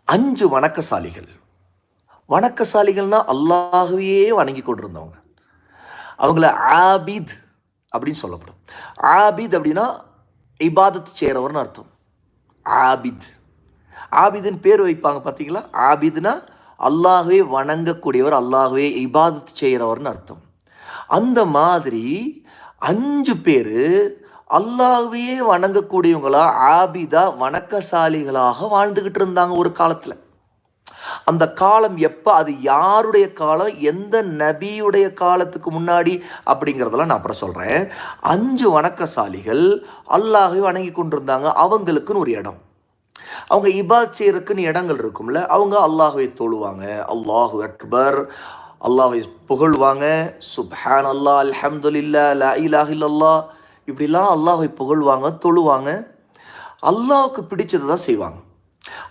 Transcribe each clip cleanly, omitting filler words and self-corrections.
5 வணக்கசாலிகள். வணக்கசாலிகள்னா அல்லாஹ்வையே வணங்கி கொண்டிருந்தவங்க. அவங்கள ஆபித் அப்படின்னு சொல்லப்படும். ஆபித் அப்படின்னா இபாதத் செய்கிறவர்னு அர்த்தம். ஆபித் ஆபிதுன்னு பேர் வைப்பாங்க பார்த்தீங்களா? ஆபித்னா அல்லாஹ்வே வணங்கக்கூடியவர், அல்லாஹ்வே இபாதத் செய்கிறவர்னு அர்த்தம். அந்த மாதிரி 5 பேர் அல்லாஹ்வையே வணங்கக்கூடியவங்களா, ஆபிதா, வணக்கசாலிகளாக வாழ்ந்துக்கிட்டு இருந்தாங்க ஒரு காலத்தில். அந்த காலம் எப்போ, அது யாருடைய காலம், எந்த நபியுடைய காலத்துக்கு முன்னாடி அப்படிங்கிறதெல்லாம் நான் அப்புறம் சொல்கிறேன். 5 வணக்கசாலிகள் அல்லாஹை வணங்கி கொண்டிருந்தாங்க. அவங்களுக்குன்னு ஒரு இடம், அவங்க இபாத் செய்யறதுக்குன்னு இடங்கள் இருக்கும்ல. அவங்க அல்லாஹ்வை தொழுவாங்க, அல்லாஹு அக்பர், அல்லாஹ்வை புகழ்வாங்க, சுப்ஹான் அல்லாஹ், அல்ஹம்துலில்லாஹ், லா இலாஹ இல்லல்லாஹ், இப்படிலாம் அல்லாஹ்வை புகழ்வாங்க, தொழுவாங்க. அல்லாஹ்வுக்கு பிடிச்சதை தான் செய்வாங்க.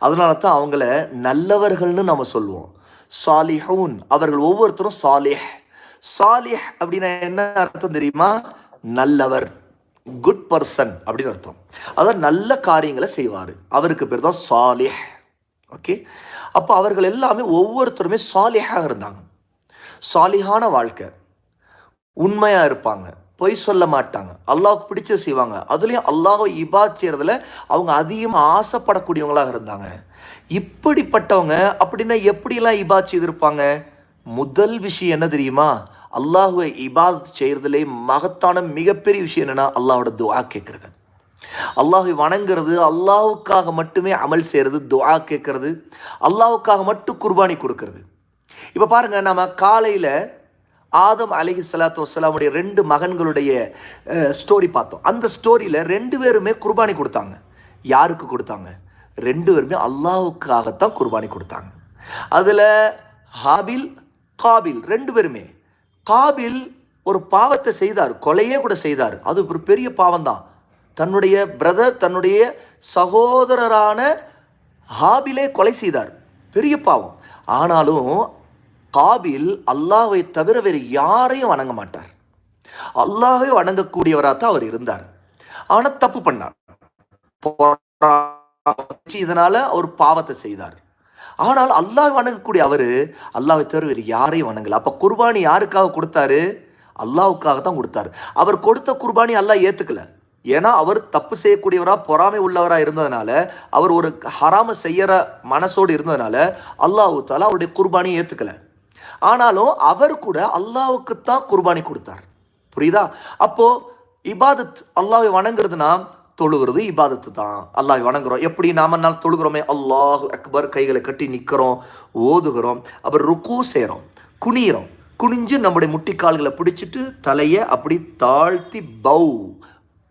அதனால தான் அவங்கள நல்லவர்கள்னு நம்ம சொல்லுவோம். சாலிஹூன், அவர்கள் ஒவ்வொருத்தரும் சாலிஹ். சாலிஹ் அப்படின்னா என்ன அர்த்தம் தெரியுமா? நல்லவர், குட் பர்சன் அப்படின்னு அர்த்தம். அதாவது நல்ல காரியங்களை செய்வார், அவருக்கு பேர் தான் சாலிஹ். ஓகே, அப்போ அவர்கள் எல்லாமே ஒவ்வொருத்தருமே சாலிஹாக இருந்தாங்க. சாலிஹான வாழ்க்கை, உண்மையாக இருப்பாங்க, பொய் சொல்ல மாட்டாங்க, அல்லாஹ்வுக்கு பிடிச்ச செய்வாங்க. அதுலேயும் அல்லாஹ்வை இபாத் செய்கிறதுல அவங்க அதிகமாக ஆசைப்படக்கூடியவங்களாக இருந்தாங்க. இப்படிப்பட்டவங்க அப்படின்னா எப்படிலாம் இபாத் செய்திருப்பாங்க? முதல் விஷயம் என்ன தெரியுமா? அல்லாஹ்வை இபாதத் செய்கிறதுலே மகத்தான மிகப்பெரிய விஷயம் என்னென்னா அல்லாஹோட துஆ கேட்குறது. அல்லாஹை வணங்குறது, அல்லாஹுக்காக மட்டுமே அமல் செய்கிறது, துஆ கேட்குறது, அல்லாஹுக்காக மட்டும் குர்பானி கொடுக்கறது. இப்போ பாருங்கள், நம்ம காலையில் ஆதம் அலைஹிஸ்ஸலாத்து வஸ்ஸலாமுடைய 2 மகன்களுடைய ஸ்டோரி பார்த்தோம். அந்த ஸ்டோரியில் 2 பேருமே குர்பானி கொடுத்தாங்க. யாருக்கு கொடுத்தாங்க? 2 பேருமே அல்லாஹுக்காகத்தான் குர்பானி கொடுத்தாங்க. அதில் ஹாபில், காபில் 2 பேருமே. காபில் ஒரு பாவத்தை செய்தார், கொலையே கூட செய்தார். அது ஒரு பெரிய பாவம் தான். தன்னுடைய பிரதர், தன்னுடைய சகோதரரான ஹாபிலே கொலை செய்தார், பெரிய பாவம். ஆனாலும் காபில் அல்லாஹ்வை தவிர வேறு யாரையும் வணங்க மாட்டார், அல்லாஹ்வை வணங்கக்கூடியவராக தான் அவர் இருந்தார். ஆனால் தப்பு பண்ணார், இதனால ஒரு பாவத்தை செய்தார். ஆனால் அல்லாஹ் வணங்கக்கூடிய அவர் அல்லாஹ்வை தவிர வேறு யாரையும் வணங்கல. அப்போ குர்பானி யாருக்காக கொடுத்தாரு? அல்லாஹ்வுக்காக தான் கொடுத்தாரு. அவர் கொடுத்த குர்பானி அல்லாஹ் ஏற்றுக்கல. ஏன்னா அவர் தப்பு செய்யக்கூடியவராக, பொறாமை உள்ளவராக இருந்ததுனால, அவர் ஒரு ஹராம செய்யற மனசோடு இருந்ததுனால அல்லாஹ் தஆலா அவருடைய குர்பானியை ஏற்றுக்கல. ஆனாலும் அவர் கூட அல்லாஹ்வுக்கு தான் குர்பானி கொடுத்தார். புரியுதா? அப்போ இபாதத், அல்லாஹ்வை வணங்குறதுனா தொழுகிறது இபாதத்து தான். அல்லாஹ்வை வணங்குறோம். எப்படி நாம நாள் தொழுகிறோமே, அல்லாஹு அக்பர், கைகளை கட்டி நிற்கிறோம், ஓதுகிறோம், அப்புறம் ருக்கு செய்கிறோம், குனிகிறோம், குனிஞ்சு நம்முடைய முட்டிக்கால்களை பிடிச்சிட்டு தலையை அப்படி தாழ்த்தி பௌ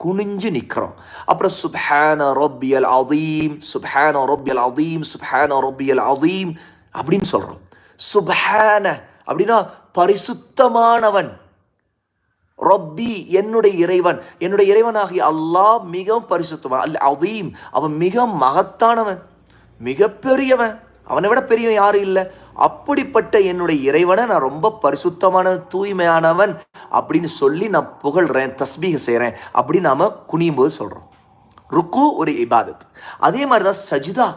குனிஞ்சு நிற்கிறோம். அப்புறம் சுப்ஹான ரப்பியல் அதீம், சுப்ஹான ரப்பியல் அதீம், சுப்ஹான ரப்பியல் அதீம் அப்படின்னு சொல்கிறோம். சுப்ஹான அப்படின்னா பரிசுத்தமானவன், ரப்பி என்னுடைய இறைவன், என்னுடைய இறைவனாகிய அல்லாஹ் மிகவும் பரிசுத்தவன், அல் அதீம் அவன் மிக மகத்தானவன், மிகப்பெரியவன், அவனை விட பெரியவன் யாரும் இல்லை. அப்படிப்பட்ட என்னுடைய இறைவனை நான் ரொம்ப பரிசுத்தமானவன், தூய்மையானவன் அப்படின்னு சொல்லி நான் புகழ்கிறேன், தஸ்பீக செய்கிறேன் அப்படின்னு நாம் குனியும் போது சொல்கிறோம். ருக்கு ஒரு இபாதத். அதே மாதிரி தான் சஜிதா.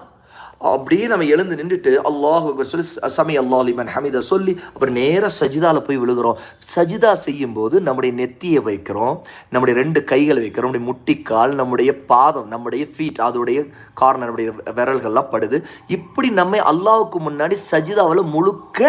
அப்படியே நம்ம எழுந்து நின்றுட்டு அல்லாஹ் சொல்லி சமி அல்லாஹ் லிமன் ஹமீதா சொல்லி அப்புறம் நேராக சஜிதாவில் போய் விழுகிறோம். சஜிதா செய்யும்போது நம்முடைய நெத்தியை வைக்கிறோம், நம்முடைய 2 கைகளை வைக்கிறோம், நம்முடைய முட்டிக்கால், நம்முடைய பாதம், நம்முடைய ஃபீட், அதோடைய கார்னர், நம்முடைய விரல்கள்லாம் படுது. இப்படி நம்ம அல்லாஹ்வுக்கு முன்னாடி சஜிதாவில் முழுக்க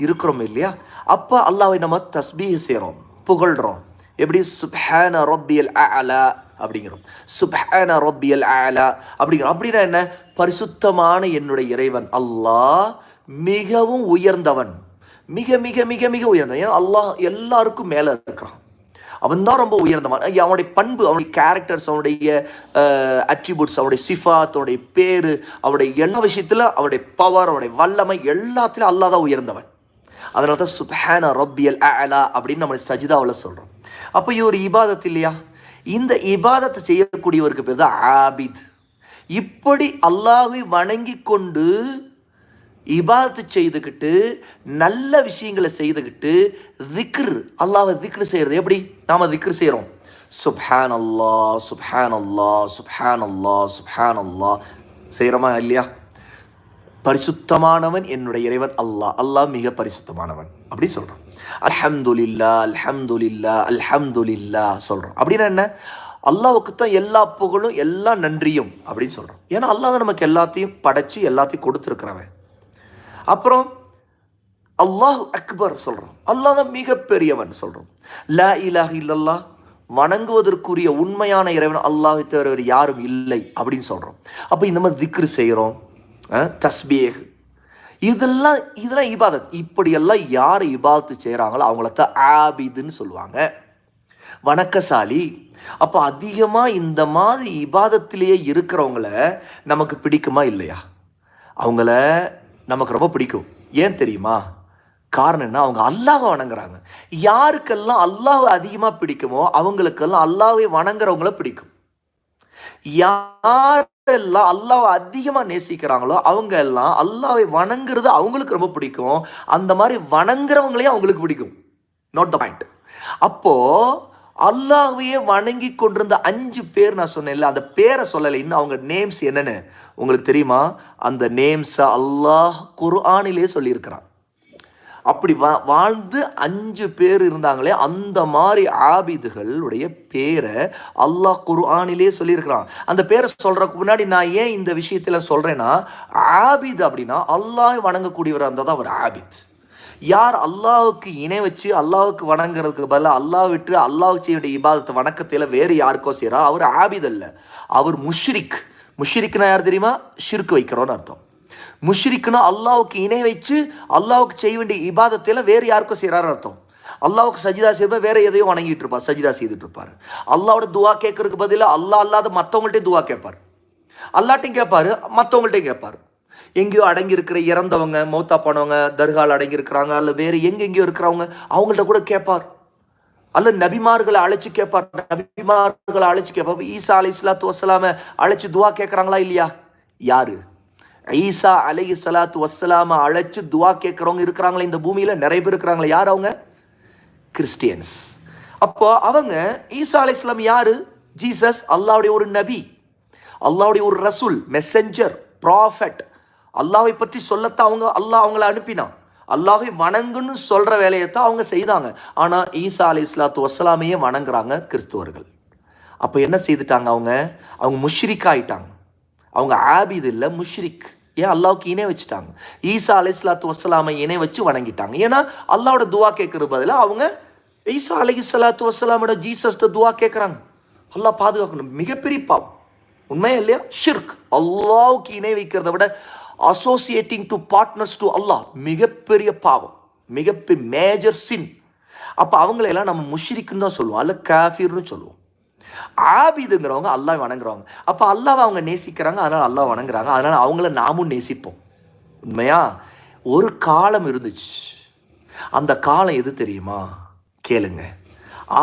இருக்கிறோம் இல்லையா? அப்போ அல்லாஹ்வை நம்ம தஸ்பீஹ் செய்கிறோம், புகழ்கிறோம். எப்படி? சுப்ஹான ரப்பியல் அலா அப்படிங்கிறோம், சுப்ஹான ரப்பியல் அலா அப்படிங்கிறோம். அப்படின்னா என்ன? பரிசுத்தமான என்னுடைய இறைவன் அல்லாஹ் மிகவும் உயர்ந்தவன், மிக மிக மிக மிக உயர்ந்தவன். ஏன்னா அல்லாஹ் எல்லாருக்கும் மேலே இருக்கிறான், அவன் தான் ரொம்ப உயர்ந்தவன். அவனுடைய பண்பு, அவனுடைய கேரக்டர்ஸ், அவனுடைய அட்ரிபியூட்ஸ், அவனுடைய சிஃபாத், அவனுடைய பேரு, அவனுடைய எல்லா விஷயத்தில், அவனுடைய பவர், அவனுடைய வல்லமை, எல்லாத்திலும் அல்லாஹ் தான் உயர்ந்தவன். அதனால தான் சுப்ஹான ரப்பியல் அலா அப்படின்னு நம்ம சஜிதாவில் சொல்கிறோம். அப்போ இது ஒரு இபாதத் இல்லையா? இந்த இபாதத்தை செய்யக்கூடியவருக்கு பேர் தான் ஆபித். இப்படி அல்லாஹ்வை வணங்கி கொண்டு இபாதத்து செய்துக்கிட்டு நல்ல விஷயங்களை செய்துக்கிட்டு திக்ர், அல்லாஹ்வை திக்ர் செய்கிறது. எப்படி நாம் திக்ர் செய்கிறோம்? சுப்ஹான் அல்லாஹ், சுப்ஹான் அல்லாஹ், சுப்ஹான் அல்லாஹ், சுப்ஹான் அல்லாஹ் செய்கிறோமா இல்லையா? பரிசுத்தமானவன் என்னுடைய இறைவன் அல்லாஹ், அல்லாஹ் மிக பரிசுத்தமானவன் அப்படி சொல்றோம். அல்ஹம்துலில்லா அல்ஹம்துலில்லா அல்ஹம்துலில்லா சொல்றோம். அப்படின்னா என்ன? அல்லாஹ்வுக்கு தான் எல்லா புகழும் எல்லா நன்றியும் அப்படின்னு சொல்றோம். ஏன்னா அல்லாஹ் தான் நமக்கு எல்லாத்தையும் படைச்சு எல்லாத்தையும் கொடுத்துருக்கிறவன். அப்புறம் அல்லாஹ் அக்பர் சொல்றோம், அல்லாஹ் தான் மிக பெரியவன் சொல்றோம். லா இலாஹ இல்லல்லாஹ், வணங்குவதற்குரிய உண்மையான இறைவன் அல்லாஹ்வை தவிர யாரும் இல்லை அப்படின்னு சொல்றோம். அப்ப இந்த மாதிரி திக்ரு செய்யறோம், தஸ்பீஹ், இதெல்லாம் இபாதத். இப்படியெல்லாம் யார் இபாதத்து செய்கிறாங்களோ அவங்களத்தான் ஆபிதுன்னு சொல்லுவாங்க, வணக்கசாலி. அப்போ அதிகமாக இந்த மாதிரி இபாதத்திலேயே இருக்கிறவங்கள நமக்கு பிடிக்குமா இல்லையா? அவங்கள நமக்கு ரொம்ப பிடிக்கும். ஏன் தெரியுமா? காரணம் என்ன? அவங்க அல்லாஹ்வை வணங்குறாங்க. யாருக்கெல்லாம் அல்லாஹ்வை அதிகமாக பிடிக்குமோ அவங்களுக்கெல்லாம் அல்லாஹ்வை வணங்குறவங்கள பிடிக்கும். யாரெல்லாம் அல்லாஹ்வை அதிகமா நேசிக்கிறாங்களோ அவங்க எல்லாம் அல்லாஹ்வை வணங்குறது அவங்களுக்கு ரொம்ப பிடிக்கும். அந்த மாதிரி வணங்குறவங்களையும் அவங்களுக்கு பிடிக்கும். Note the point. அப்போ அல்லாஹ்வையே வணங்கி கொண்டிருந்த 5 பேர் நான் சொன்னேன்ல, அந்த பேரை சொல்லலை இன்னும். அவங்க நேம்ஸ் என்னன்னு உங்களுக்கு தெரியுமா? அந்த நேம்ஸை அல்லாஹ் குர்ஆனிலே சொல்லியிருக்கிறான். அப்படி வாழ்ந்து 5 பேர் இருந்தாங்களே, அந்த மாதிரி ஆபிதுகளுடைய பேரை அல்லாஹ் குர்ஆனிலே சொல்லியிருக்கிறான். அந்த பேரை சொல்றதுக்கு முன்னாடி நான் ஏன் இந்த விஷயத்துல சொல்றேன்னா, ஆபித் அப்படின்னா அல்லாஹ் வணங்கக்கூடியவராக இருந்தால் தான் அவர் ஆபித். யார் அல்லாஹுக்கு இணை வச்சு அல்லாஹுக்கு வணங்குறதுக்கு பதிலாக அல்லாஹ் விட்டு அல்லாஹுக்கு செய்ய வேண்டிய இபாதத்தை வணக்கத்தில் வேறு யாருக்கோ செய்கிறா, அவர் ஆபித் அல்ல, அவர் முஷ்ரிக். முஷ்ரிக்னா யார் தெரியுமா? ஷிர்க் வைக்கிறோன்னு அர்த்தம். முஷ்ரிக்னா அல்லாஹுக்கு இணை வச்சு அல்லாஹுக்கு செய்ய வேண்டிய இபாதத்தில் வேறு யாருக்கும் செய்கிறாரு அர்த்தம். அல்லாஹுக்கு சஜிதா செய்ய வேற எதையோ வணங்கிட்டு இருப்பார், சஜிதா செய்துட்டு இருப்பார். அல்லாவோட துவா கேட்கறதுக்கு பதிலாக அல்லாஹ் அல்லாத மற்றவங்கள்ட்டையும் துவா கேட்பார். அல்லாட்டையும் கேட்பாரு, மற்றவங்கள்ட்டையும் கேட்பார். எங்கேயோ அடங்கி இருக்கிற இறந்தவங்க, மௌத்தா போனவங்க, தர்கால் அடங்கி இருக்கிறாங்க, அல்ல வேறு எங்கெங்கேயோ இருக்கிறவங்க, அவங்கள்ட்ட கூட கேட்பார். அல்ல நபிமார்களை அழைச்சி கேட்பார். நபிமார்களை அழைச்சி கேட்பார். ஈசா அலைஹிஸ்ஸலாத்து வஸ்ஸலாம அழைச்சி துவா கேட்குறாங்களா இல்லையா? யாரு? ஈசா அலைஹிஸ்ஸலாத்து வஸ்ஸலாம அழைச்சி துவா கேட்குறவங்க இருக்கிறாங்களே இந்த பூமியில, நிறைய பேர் இருக்கிறாங்களே. யார் அவங்க? கிறிஸ்டியன்ஸ். அப்போ அவங்க ஈசா அலைஹிஸ்ஸலாம் யாரு? ஜீசஸ் அல்லாஹ்வுடைய ஒரு நபி, அல்லாஹ்வுடைய ஒரு ரசூல், மெசஞ்சர், ப்ராஃபட். அல்லாஹ்வை பற்றி சொல்லத்தான் அல்லாஹ் அவங்கள அனுப்பினான். அல்லாஹை வணங்குன்னு சொல்ற வேலையைத்தான் அவங்க செய்தாங்க. ஆனா ஈசா அலைஹிஸ்ஸலாத்து வஸ்ஸலாமையே வணங்குறாங்க கிறிஸ்துவர்கள். அப்ப என்ன செய்துட்டாங்க? அவங்க முஷ்ரிக் ஆயிட்டாங்க. அவங்க ஆபித் இல்ல, முஷ்ரிக். ஏன்? அல்லாஹ்வுக்கு இணை வச்சுட்டாங்க. ஈசா அலைஹிஸ்ஸலாத்து வஸ்ஸலாமை இணை வச்சு வணங்கிட்டாங்க. ஏன்னா அல்லாஹ்வோட துவா கேட்கறது பதிலாக அவங்க ஈசா அலைஹிஸ்ஸலாத்து வஸ்ஸலாமோட ஜீசஸ் துவா கேட்குறாங்க. அல்லாஹ் பாதுகாக்கணும். மிகப்பெரிய பாவம், உண்மையா இல்லையா? ஷிர்க், அல்லாஹ்வுக்கு இணை வைக்கிறத விட அசோசியேட்டிங் டு பார்ட்னர்ஸ் டு அல்லாஹ் மிகப்பெரிய பாவம், மிகப்பெரிய மேஜர் சின். அப்போ அவங்களெல்லாம் நம்ம முஷ்ரிக்குன்னு தான் சொல்லுவோம், அல்ல காஃபிர்னு சொல்லுவோம். ஆபிதுங்கிறவங்க அல்லாஹ் வணங்குறவங்க. அப்போ அல்லாஹ் அவங்க நேசிக்கிறாங்க, அதனால் அல்லாஹ் வணங்குறாங்க, அதனால் அவங்கள நாமும் நேசிப்போம். உண்மையா? ஒரு காலம் இருந்துச்சு. அந்த காலம் எது தெரியுமா? கேளுங்க.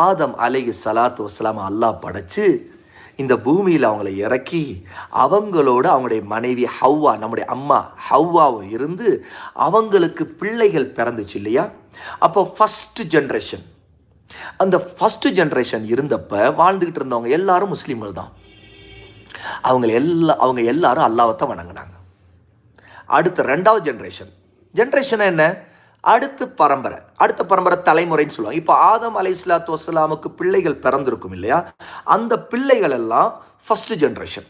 ஆதம் அலைஹிஸ்ஸலாத்து வஸ்ஸலாம் அல்லாஹ் படைச்சு இந்த பூமியில் அவங்கள இறக்கி அவங்களோட அவங்களுடைய மனைவி ஹவ்வா, நம்முடைய அம்மா ஹவ்வாவும் இருந்து அவங்களுக்கு பிள்ளைகள் பிறந்துச்சு இல்லையா? அப்போ ஃபஸ்ட்டு ஜென்ரேஷன், அந்த ஃபஸ்ட்டு ஜென்ரேஷன் இருந்தப்ப வாழ்ந்துக்கிட்டு இருந்தவங்க எல்லாரும் முஸ்லீம்கள் தான். அவங்க எல்லாரும் அல்லாஹ்வை வணங்கினாங்க. அடுத்த 2வது ஜென்ரேஷன் என்ன? அடுத்த பரம்பரை தலைமுறைன்னு சொல்லுவாங்க. இப்போ ஆதம் அலைஹிஸ்ஸலாத்து வஸ்ஸலாமுக்கு பிள்ளைகள் பிறந்திருக்கும் இல்லையா? அந்த பிள்ளைகள் எல்லாம் ஃபர்ஸ்ட் ஜென்ரேஷன்.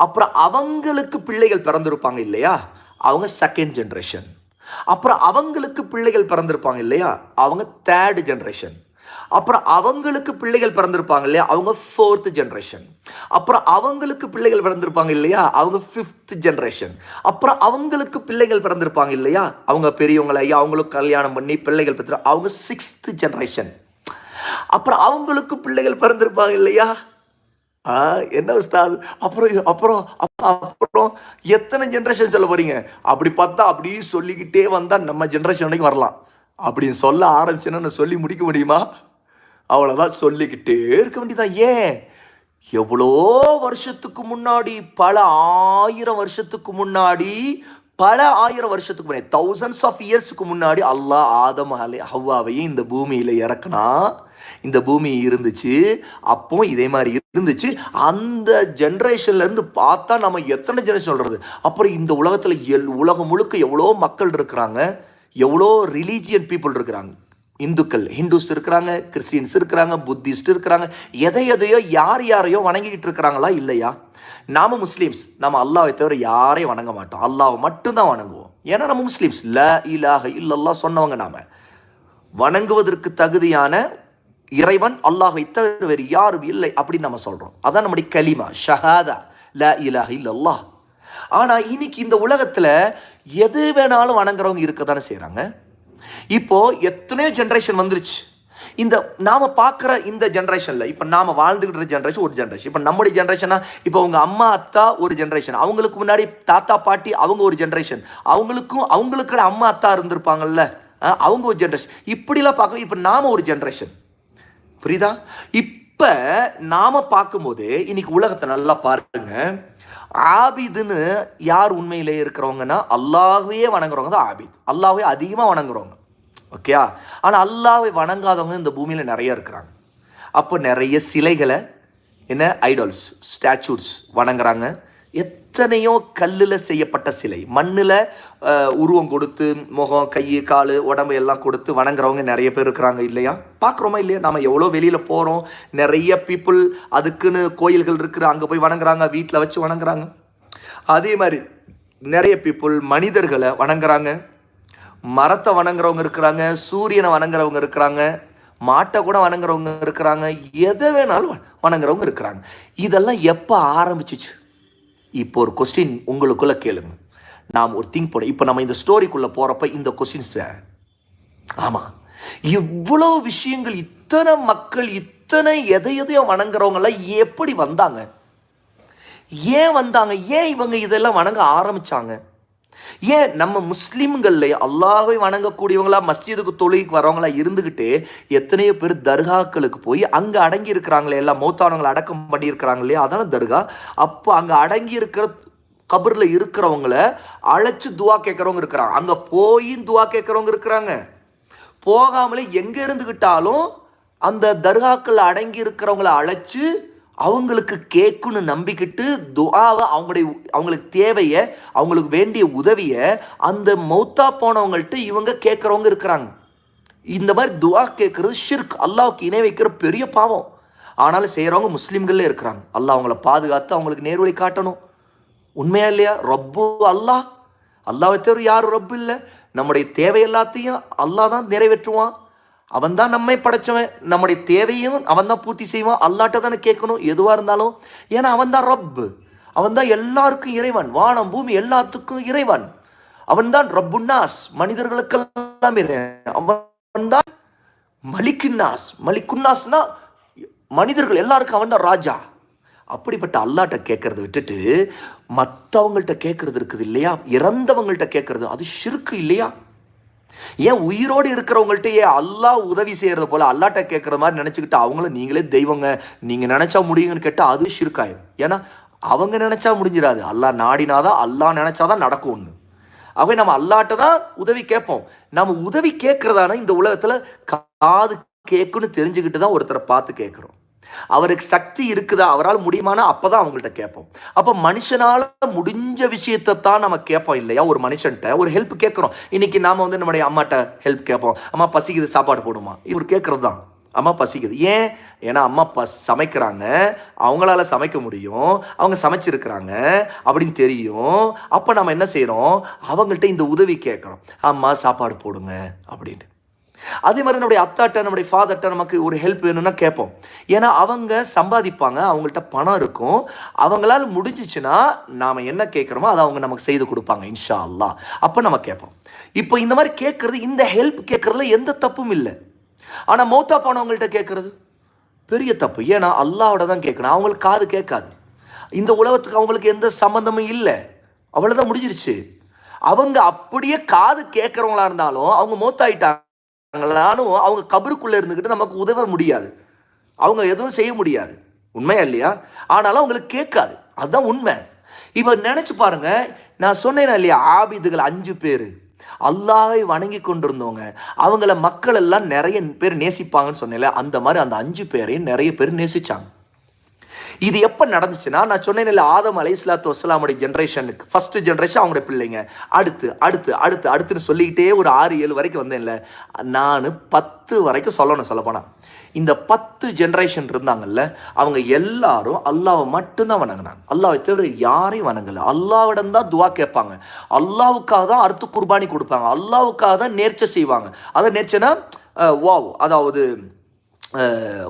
அப்புறம் அவங்களுக்கு பிள்ளைகள் பிறந்திருப்பாங்க இல்லையா? அவங்க செகண்ட் ஜென்ரேஷன். அப்புறம் அவங்களுக்கு பிள்ளைகள் பிறந்திருப்பாங்க இல்லையா? அவங்க தேர்ட் ஜென்ரேஷன். அப்புறம் அவங்களுக்கு பிள்ளைகள் பிறந்திருப்பாங்க இல்லையா? அவங்க 4th ஜென்ரேஷன். அப்புறம் அவங்களுக்கு பிள்ளைகள் பிறந்திருப்பாங்க இல்லையா? அவங்க 5th ஜென்ரேஷன். அப்புறம் அவங்களுக்கு பிள்ளைகள் பிறந்திருப்பாங்க இல்லையா? அவங்க பெரியவங்களை ஐயா அவங்களுக்கு கல்யாணம் பண்ணி பிள்ளைகள் பெற்று அவங்க 6th ஜென்ரேஷன். அப்புறம் அவங்களுக்கு பிள்ளைகள் பிறந்திருப்பாங்க இல்லையா? என்ன உஸ்தாத், அப்புறம் எத்தனை ஜென்ரேஷன் சொல்ல போறீங்க? அப்படி பார்த்தா அப்படியே சொல்லிக்கிட்டே வந்தா நம்ம ஜென்ரேஷன் வரைக்கும் வரலாம். அப்படின்னு சொல்ல ஆரம்பிச்சேன்னா நான் சொல்லி முடிக்க முடியுமா? அவ்வளோதான், சொல்லிக்கிட்டே இருக்க வேண்டியதான். ஏன்? எவ்வளோ வருஷத்துக்கு முன்னாடி, பல 1000 வருஷத்துக்கு முன்னாடி பல ஆயிரம் வருஷத்துக்கு முன்னாடி, thousands of yearsக்கு முன்னாடி அல்லாஹ் ஆதம் ஹவ்வாவையும் இந்த பூமியில இறக்குனா. இந்த பூமி இருந்துச்சு, அப்போ இதே மாதிரி இருந்துச்சு. அந்த ஜென்ரேஷன்ல இருந்து பார்த்தா நம்ம எத்தனை ஜெனரேஷன் சொல்றது. அப்புறம் இந்த உலகத்துல உலகம் முழுக்க எவ்வளோ மக்கள் இருக்கிறாங்க, எவ்வளோ ரிலீஜியன் பீப்புள் இருக்கிறாங்க. இந்துக்கள், ஹிந்துஸ் இருக்கிறாங்க, கிறிஸ்டியன்ஸ் இருக்கிறாங்க, புத்திஸ்ட் இருக்கிறாங்க. எதையோ யாரையோ வணங்கிக்கிட்டு இருக்கிறாங்களா இல்லையா? நாம முஸ்லீம்ஸ், நம்ம அல்லாஹ்வை தவிர யாரையும் வணங்க மாட்டோம். அல்லாஹ்வை மட்டும்தான் வணங்குவோம். ஏன்னா நம்ம முஸ்லீம்ஸ், லா இலாஹ இல்லல்லாஹ் சொன்னவங்க. நாம வணங்குவதற்கு தகுதியான இறைவன் அல்லாஹ்வை தவிர வேறு யாரும் இல்லை அப்படின்னு நம்ம சொல்றோம். அதான் நம்முடைய கலிமா, ஷஹாதா, லா இலாஹ இல்லல்லாஹ். ஆனா இன்னைக்கு இந்த உலகத்துல எது வேணாலும் வணங்குறவங்க இருக்க தானே செய்யறாங்க. இப்போ எத்தனையோ ஜென்ரேஷன் வந்துருச்சு. இந்த நாம பார்க்குற இந்த ஜென்ரேஷன்ல இப்போ நாம வாழ்ந்துகிட்டு ஜென்ரேஷன் ஒரு ஜென்ரேஷன். இப்போ நம்முடைய ஜென்ரேஷனா, இப்போ உங்க அம்மா அத்தா ஒரு ஜென்ரேஷன், அவங்களுக்கு முன்னாடி தாத்தா பாட்டி அவங்க ஒரு ஜென்ரேஷன், அவங்களுக்கு அம்மா அத்தா இருந்திருப்பாங்கல்ல, அவங்க ஒரு ஜென்ரேஷன். இப்படிலாம் பார்க்க இப்போ நாம ஒரு ஜென்ரேஷன். புரியுதா? இப்ப நாம பார்க்கும்போது இன்னைக்கு உலகத்தை நல்லா பாருங்க. ஆபிதுன்னு யார் உண்மையிலே இருக்கிறவங்கன்னா, அல்லாஹ்வே வணங்குறவங்க தான் ஆபித். அல்லாஹ்வே அதிகமாக வணங்குறவங்க. ஓகேயா? ஆனால் அல்லாஹ்வை வணங்காதவங்க இந்த பூமியில் நிறைய இருக்கிறாங்க. அப்போ நிறைய சிலைகளை, என்ன ஐடால்ஸ், ஸ்டாச்சூஸ் வணங்குறாங்க. எத்தனையோ கல்லில் செய்யப்பட்ட சிலை, மண்ணில் உருவம் கொடுத்து முகம், கை, கால், உடம்பு எல்லாம் கொடுத்து வணங்குறவங்க நிறைய பேர் இருக்கிறாங்க இல்லையா? பார்க்குறோமா இல்லையா? நம்ம எவ்வளோ வெளியில் போகிறோம், நிறைய பீப்புள் அதுக்குன்னு கோயில்கள் இருக்குது, அங்கே போய் வணங்குறாங்க, வீட்டில் வச்சு வணங்குறாங்க. அதே மாதிரி நிறைய பீப்புள் மனிதர்களை வணங்குறாங்க, மரத்தை வணங்குறவங்க இருக்கிறாங்க, சூரியனை வணங்குறவங்க இருக்கிறாங்க, மாட்டை கூட வணங்குறவங்க இருக்கிறாங்க, எதை வேணாலும் வணங்குறவங்க இருக்கிறாங்க. இதெல்லாம் எப்போ ஆரம்பிச்சிச்சு? இப்போ ஒரு கொஸ்டின் உங்களுக்குள்ள கேளுங்க. நாம் ஒரு திங்க் போட, இப்போ நம்ம இந்த ஸ்டோரிக்குள்ள போறப்ப இந்த கொஸ்டின்ஸ், ஆமாம், இவ்வளோ விஷயங்கள், இத்தனை மக்கள், இத்தனை எதையோ வணங்குறவங்களாம் எப்படி வந்தாங்க? ஏன் வந்தாங்க? ஏன் இவங்க இதெல்லாம் வணங்க ஆரம்பிச்சாங்க? ஏன் நம்ம முஸ்லீம்கள்ல அல்லாஹ்வை வணங்கக்கூடியவங்களா, மஸ்ஜிதுக்கு தொழுகைக்கு வரவங்களா இருந்துகிட்டு எத்தனையோ பேர் தர்காக்களுக்கு போய் அங்கே அடங்கி இருக்கிறாங்களே, எல்லாம் மௌத்தானவங்களை அடக்கம் பண்ணியிருக்கிறாங்க இல்லையா? அதான தர்கா. அப்போ அங்கே அடங்கி இருக்கிற கபரில் இருக்கிறவங்கள அழைச்சி துவா கேட்குறவங்க இருக்கிறாங்க, அங்கே போய் துவா கேட்குறவங்க இருக்கிறாங்க. போகாமலே எங்கே இருந்துக்கிட்டாலும் அந்த தர்காக்கள் அடங்கி இருக்கிறவங்கள அழைச்சி அவங்களுக்கு கேட்குன்னு நம்பிக்கிட்டு துஆவை, அவங்களுக்கு தேவையை, அவங்களுக்கு வேண்டிய உதவியை அந்த மௌத்தா போனவங்கள்ட்ட இவங்க கேட்குறவங்க இருக்கிறாங்க. இந்த மாதிரி துஆ கேட்குறது ஷிர்க், அல்லாஹ்வுக்கு இணை வைக்கிற பெரிய பாவம். ஆனாலும் செய்கிறவங்க முஸ்லீம்களே இருக்கிறாங்க. அல்லாஹ் அவங்கள பாதுகாத்து அவங்களுக்கு நேர்வழி காட்டணும். உண்மையா இல்லையா? ரப்பு அல்லாஹ், அல்லாஹ்வை தவிர யாரும் ரப்பு இல்லை. நம்முடைய தேவை எல்லாத்தையும் அல்லாஹ் தான் நிறைவேற்றுவான். அவன் தான் நம்மை படைச்சவன், நம்முடைய தேவையும் அவன் தான் பூர்த்தி செய்வான். அல்லாட்ட தானே கேட்கணும் எதுவாக இருந்தாலும். ஏன்னா அவன் தான் ரப்பு, அவன் தான் எல்லாருக்கும் இறைவன், வானம் பூமி எல்லாத்துக்கும் இறைவன். அவன் தான் ரப்புன்னாஸ், மனிதர்களுக்கெல்லாம் அவன் தான் மலிக்குன்னாஸ். மலிக்குன்னாஸ்னா மனிதர்கள் எல்லாருக்கும் அவன் தான் ராஜா. அப்படிப்பட்ட அல்லாட்ட கேட்கறத விட்டுட்டு மற்றவங்கள்ட்ட கேட்கறது இருக்குது இல்லையா? இறந்தவங்கள்ட்ட கேட்கறது, அது ஷிர்க்கு இல்லையா? ஏன் உயிரோடு இருக்கிறவங்கள்ட்ட ஏன் அல்லாஹ் உதவி செய்யறது போல அல்லாட்ட கேட்குற மாதிரி நினச்சிக்கிட்டு அவங்கள நீங்களே தெய்வங்க, நீங்கள் நினச்சா முடியுங்கன்னு கேட்டால் அது ஷிர்காயிரும். ஏன்னா அவங்க நினச்சா முடிஞ்சிடாது, அல்லாஹ் நாடினாதான், அல்லாஹ் நினச்சாதான் நடக்கும் ஒன்று. ஆகவே நம்ம அல்லாட்ட தான் உதவி கேட்போம். நம்ம உதவி கேட்கறதான இந்த உலகத்தில் காது கேட்குன்னு தெரிஞ்சுக்கிட்டு தான் ஒருத்தரை பார்த்து கேட்குறோம். அவருக்கு சக்தி இருக்குதா, அவரால் முடியுமானா அப்பதான் அவங்கள்ட்ட கேட்போம். அப்போ மனுஷனால முடிஞ்ச விஷயத்தை தான் நம்ம கேட்போம் இல்லையா? ஒரு மனுஷன்ட்ட ஒரு ஹெல்ப் கேட்குறோம். இன்னைக்கு நாம நம்முடைய அம்மாட்ட ஹெல்ப் கேட்போம். அம்மா பசிக்குது, சாப்பாடு போடுமா, இவர் கேட்கறது தான். அம்மா பசிக்குது, ஏன்? ஏன்னா அம்மா சமைக்கிறாங்க, அவங்களால சமைக்க முடியும், அவங்க சமைச்சிருக்கிறாங்க அப்படின்னு தெரியும். அப்போ நம்ம என்ன செய்யறோம்? அவங்கள்ட்ட இந்த உதவி கேட்குறோம், அம்மா சாப்பாடு போடுங்க அப்படின்னு. அதே மாதிரி நம்முடைய அத்தாட்ட, நம்முடைய ஃபாதர்ட்ட நமக்கு ஒரு ஹெல்ப் வேணும்னா கேட்போம். ஏன்னா அவங்க சம்பாதிப்பாங்க, அவங்கள்ட்ட பணம் இருக்கும், அவங்களால முடிஞ்சிச்சுன்னா நாம் என்ன கேட்குறோமோ அதை அவங்க நமக்கு செய்து கொடுப்பாங்க இன்ஷா அல்லாஹ். அப்போ நம்ம கேட்போம். இப்போ இந்த மாதிரி கேட்குறது, இந்த ஹெல்ப் கேட்குறதுல எந்த தப்பும் இல்லை. ஆனால் மௌத்தா போனவங்கள்ட்ட கேட்குறது பெரிய தப்பு. ஏன்னா அல்லாஹ்வோட தான் கேட்கணும், அவங்களுக்கு காது கேட்காது, இந்த உலகத்துக்கு அவங்களுக்கு எந்த சம்பந்தமும் இல்லை, அவ்வளோதான், முடிஞ்சிருச்சு. அவங்க அப்படியே காது கேட்குறவங்களா இருந்தாலும் அவங்க மௌத்தாயிட்டாங்க, அவங்க கபருக்குள்ள இருந்துகிட்டு நமக்கு உதவ முடியாது, அவங்க எதுவும் செய்ய முடியாது. உண்மையா இல்லையா? ஆனாலும் அவங்களுக்கு கேட்காது, அதுதான் உண்மை. இப்போ நினைச்சு பாருங்க, நான் சொன்னேன் இல்லையா, ஆபிதுகள் 5 பேர் அல்லாஹை வணங்கி கொண்டிருந்தவங்க, அவங்கள மக்கள் எல்லாம் நிறைய பேர் நேசிப்பாங்கன்னு சொன்னேன்ல, அந்த மாதிரி அந்த 5 பேரையும் நிறைய பேர் நேசிச்சாங்க. இது எப்போ நடந்துச்சுன்னா, நான் சொன்னேன் இல்லை, ஆதம் அலைஹிஸ்ஸலாத்து வஸ்ஸலாமுடைய ஜென்ரேஷனுக்கு ஃபர்ஸ்ட் ஜென்ரேஷன் அவங்களுடைய பிள்ளைங்க, அடுத்து அடுத்து அடுத்து அடுத்துன்னு சொல்லிக்கிட்டே ஒரு 6-7 வரைக்கும் வந்தேன்ல. நான் 10 வரைக்கும் சொல்லப்போனால் இந்த 10 ஜென்ரேஷன் இருந்தாங்கல்ல, அவங்க எல்லாரும் அல்லாவை மட்டும்தான் வணங்கினாங்க. அல்லாவை தவிர யாரையும் வணங்கலை. அல்லாவிடம் தான் துவா கேட்பாங்க, அல்லாவுக்காக தான் அறுத்து குர்பானி கொடுப்பாங்க, அல்லாவுக்காக தான் நேர்ச்சை செய்வாங்க. அதை நேர்ச்சைனா வாவ், அதாவது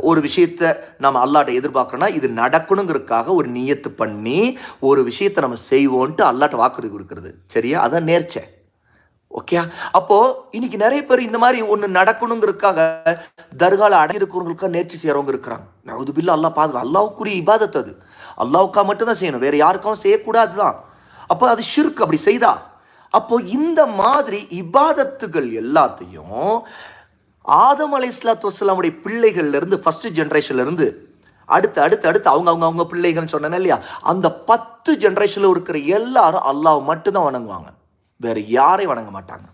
ஒரு விஷயத்தை நம்ம அல்லாட்ட எதிர்பார்க்குறோன்னா இது நடக்கணுங்கிறதுக்காக ஒரு நியத்து பண்ணி ஒரு விஷயத்தை நம்ம செய்வோன்ட்டு அல்லாட்ட வாக்குறுதி கொடுக்குறது, சரியா? அதான் நேர்ச்சை. ஓகே, அப்போது இன்னைக்கு நிறைய பேர் இந்த மாதிரி ஒன்று நடக்கணுங்கிறதுக்காக தர்கால அடையிருக்கிறவங்களுக்காக நேர்ச்சி செய்கிறவங்க இருக்கிறாங்க. நவுதுபில்லா, அல்லாஹ் பாதுகா. அல்லாஹ்வுக்குரிய இபாதத் அது, அல்லாஹ்வுக்காக மட்டும்தான் செய்யணும், வேறு யாருக்காகவும் செய்யக்கூடாது தான். அப்போ அது ஷிர்க் அப்படி செய்தா. அப்போ இந்த மாதிரி இபாதத்துகள் எல்லாத்தையும் ஆதம் அலைஹிஸ்ஸலாத்து வஸ்ஸலாமுடைய பிள்ளைகள்ல இருந்து ஃபர்ஸ்ட் ஜென்ரேஷன்ல இருந்து அடுத்து அடுத்து அடுத்து அவங்க பிள்ளைகள்னு சொன்னேன் இல்லையா, அந்த 10 ஜென்ரேஷன்ல இருக்கிற எல்லாரும் அல்லாஹ் மட்டும்தான் வணங்குவாங்க, வேற யாரையும் வணங்க மாட்டாங்க.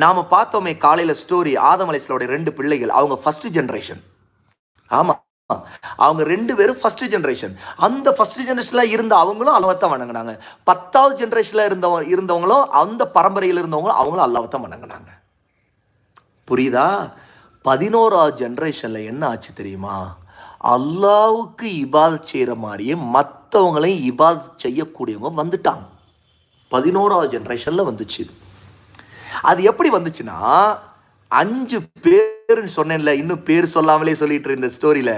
நாம பார்த்தோமே காலையில ஸ்டோரி, ஆதம் அலைஹிஸ்ஸலாமுடைய 2 பிள்ளைகள், அவங்க ஃபர்ஸ்ட் ஜென்ரேஷன். ஆமா, அவங்க 2 பேரும் ஃபர்ஸ்ட் ஜென்ரேஷன். அந்த ஃபர்ஸ்ட் ஜென்ரேஷன்ல இருந்த அவங்களும் அல்லாஹ் தான் வணங்கினாங்க. 10வது ஜென்ரேஷன்ல இருந்தவங்களும் அந்த பரம்பரையில் இருந்தவங்களும் அவங்களும் அல்லாஹ் தான் வணங்கினாங்க. புரியுதா? 11வது ஜென்ரேஷன்ல என்ன ஆச்சு தெரியுமா? அல்லாவுக்கு இபாதத் செய்கிற மாதிரியே மற்றவங்களையும் இபாதத் செய்யக்கூடியவங்க வந்துட்டாங்க. 11வது ஜென்ரேஷன்ல வந்துச்சு. அது எப்படி வந்துச்சுன்னா, 5 பேருன்னு சொன்னேன்ல, இன்னும் பேர் சொல்லாமலே சொல்லிட்டு இருந்த ஸ்டோரியில,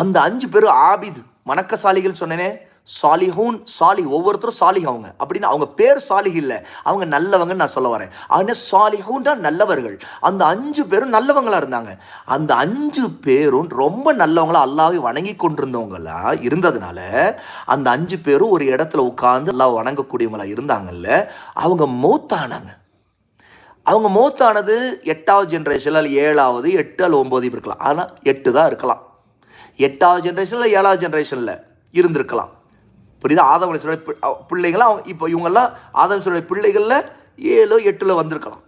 அந்த 5 பேரும் ஆபித் வணக்கசாலிகள் சொன்னேனே, சாலிஹூன், சாலிஹ், ஒவ்வொருத்தரும் சாலிஹ் அவங்க அப்படின்னு, அவங்க பேர் சாலிஹ் இல்லை, அவங்க நல்லவங்கன்னு நான் சொல்ல வரேன். ஆனால் சாலிஹூன் தான் நல்லவர்கள். அந்த 5 பேரும் நல்லவங்களா இருந்தாங்க. அந்த 5 பேரும் ரொம்ப நல்லவங்களா அல்லாஹ்வை வணங்கி கொண்டிருந்தவங்களா இருந்ததுனால அந்த 5 பேரும் ஒரு இடத்துல உட்கார்ந்து அல்லாஹ் வணங்கக்கூடியவங்களா இருந்தாங்கல்ல, அவங்க மௌத்தானாங்க. அவங்க மௌத்தானது 8வது ஜென்ரேஷன், 7வது, 8 அல்ல 9 இருக்கலாம். ஆனால் 8 தான் இருக்கலாம். 8வது ஜென்ரேஷனில் 7வது ஜென்ரேஷனில் இருந்திருக்கலாம். புரியுதா? ஆதம் அலைஹிஸ்ஸலாமுடைய பிள்ளைங்களாம் அவங்க, இப்போ இவங்கெல்லாம் ஆதம் அலைஹிஸ்ஸலாமுடைய பிள்ளைகளில் 7, 8 வந்திருக்கலாம்.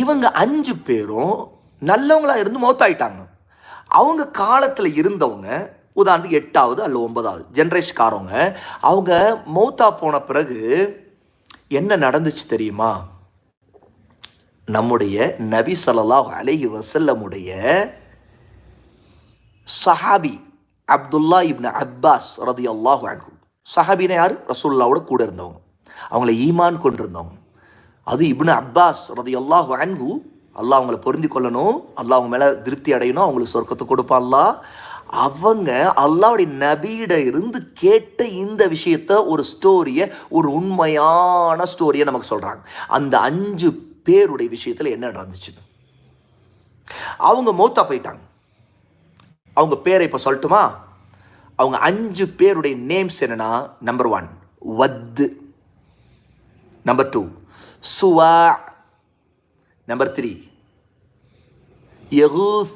இவங்க 5 பேரும் நல்லவங்களா இருந்து மௌத்தாயிட்டாங்க. அவங்க காலத்தில் இருந்தவங்க, உதாரணத்துக்கு 8வது அல்ல 9வது ஜென்ரேஷன்காரவங்க, அவங்க மௌத்தா போன பிறகு என்ன நடந்துச்சு தெரியுமா? நம்முடைய நபி ஸல்லல்லாஹு அலைஹி வஸல்லமுடைய சஹாபி அப்துல்லா இப்னு அப்பாஸ் ரலியல்லாஹு அன்ஹு, சஹாபினா யார்? ரசூலுல்லாஹ்வோட கூட இருந்தவங்க, அவங்கள ஈமான் கொண்டிருந்தவங்க. அது இப்னு அப்பாஸ் ரலியல்லாஹு அன்ஹு, அல்லாஹ் அவங்கள பொருந்தி கொள்ளணும், அல்லாஹ் அவங்க மேலே திருப்தி அடையணும், அவங்களுக்கு சொர்க்கத்தை கொடுப்பான் அல்லாஹ். அவங்க அல்லாஹ்வுடைய நபியிட இருந்து கேட்ட இந்த விஷயத்த, ஒரு ஸ்டோரியை, ஒரு உண்மையான ஸ்டோரியை நமக்கு சொல்கிறாங்க. அந்த 5 பேருடைய விஷயத்தில் என்ன நடந்துச்சு? அவங்க மௌத்தா போயிட்டாங்க. அவங்க பேரை இப்போ சொல்லட்டுமா? அவங்க 5 பேருடைய நேம்ஸ் என்னன்னா, நம்பர் 1 வத், நம்பர் 2 சுவா, நம்பர் 3 யகூத்,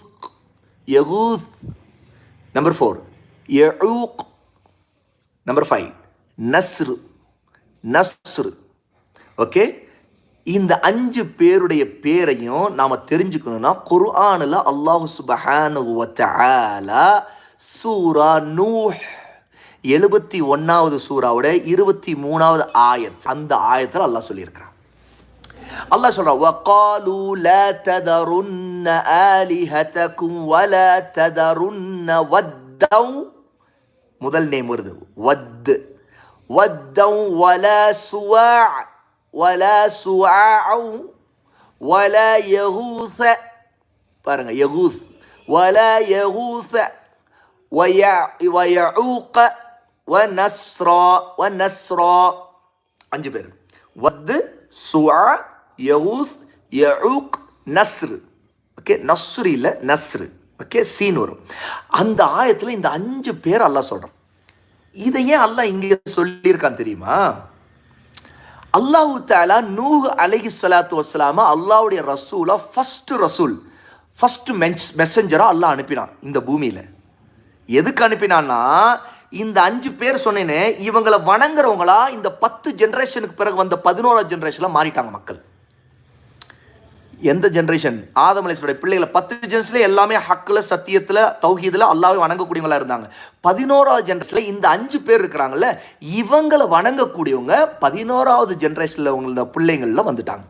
நம்பர் 4 யஊக், நம்பர் 5 நஸ்ர். ஓகே, இந்த 5 பேருடைய பேரையும் நாம் தெரிஞ்சுக்கணும்னா, குர்ஆனில் அல்லாஹ் சுப்ஹானஹு வ தஆலா சூரா நூஹ் 71வது சூராவோட 23வது ஆயத், அந்த ஆயத்தில் அல்லாஹ் சொல்லியிருக்கிறான். அல்லாஹ் சொல்றான், வகாலு லா ததருன்ன ஆலிஹதகும் வலா ததருன்ன வத்தௌ. முதல் நேம் வருது வத், வத்தௌ வலா சுவா ولا سواع ولا يغوث. பாருங்க, யகூஸ், ولا يغوث ويعوق ونسرا. 5 பேர், வத், சுவா, யகூஸ், யஊக், நஸ்ர். ஓகே, நஸ்ர் இல்லை நஸ்ர். ஓகே, சீன் வரும். அந்த ஆயத்தில் இந்த 5 பேர் அல்லாஹ் சொல்றான். இதை ஏன் அல்லாஹ் இங்கே சொல்லியிருக்கான் தெரியுமா? அல்லாஹு தஆலா நூஹ் அலைஹிஸ்ஸலாத்து வஸ்ஸலாம அல்லாஹ்வுடைய ரசூலா, ஃபர்ஸ்ட் மெசஞ்சரா அல்லாஹ் அனுப்பினான் இந்த பூமியில். எதுக்கு அனுப்பினான்னா, இந்த 5 பேர் சொன்னேனே, இவங்களை வணங்குறவங்களா இந்த 10 ஜெனரேஷனுக்கு பிறகு வந்த 11வது ஜெனரேஷன்ல மாறிட்டாங்க மக்கள். எந்த ஜெனரேஷன்? ஆதம் அலைஹிஸ்ஸலாமுடைய பிள்ளைகளை 10 ஜெனரேஷன்ல எல்லாமே ஹக்குல, சத்தியத்துல, தௌஹீதுல அல்லாஹ்வை வணங்கக்கூடியவங்களா இருந்தாங்க. 11வது ஜெனரேஷன்ல இந்த 5 பேர் இருக்கிறாங்கல்ல, இவங்களை வணங்கக்கூடியவங்க 11வது ஜெனரேஷன்ல உங்களோட பிள்ளைங்கள்ல வந்துட்டாங்க.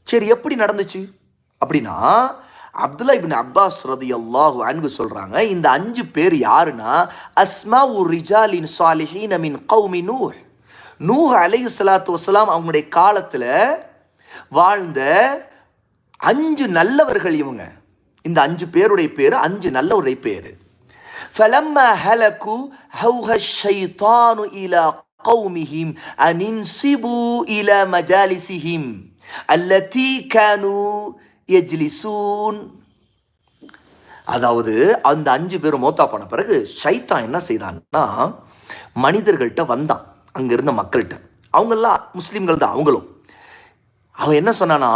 சரி, எப்படி நடந்துச்சு அப்படின்னா, அப்துல்லா இப்னு அப்பாஸ் ரலியல்லாஹு அன்ஹு சொல்றாங்க, இந்த 5 பேர் யாருன்னா அஸ்மாஉ ரிஜாலின் ஸாலிஹீன மின் கௌமி நூஹ். நூஹ் அலைஹிஸ்ஸலாத்து வஸ்ஸலாம் அவங்களுடைய காலத்துல வாழ்ந்த 5 நல்லவர்கள் இவங்க. இந்த 5 பேருடைய பேரு 5 நல்லவருடைய பேரு. فَلَمَّا هَلَكُوا هَوْهَ الشَّيْطَانُ إِلَى قَوْمِهِمْ أَنِ انصِبُوا إِلَى مَجَالِسِهِمْ الَّتِي كَانُوا يَجْلِسُونَ. அதாவது அந்த 5 பேரும் மௌத்தா போன பிறகு ஷைத்தான் என்ன செய்தான்னா, மனிதர்கள்ட்ட வந்தான், அங்க இருந்த மக்கள்கிட்ட. அவங்கெல்லாம் முஸ்லிம்கள் தான் அவங்களும். அவன் என்ன சொன்னானா,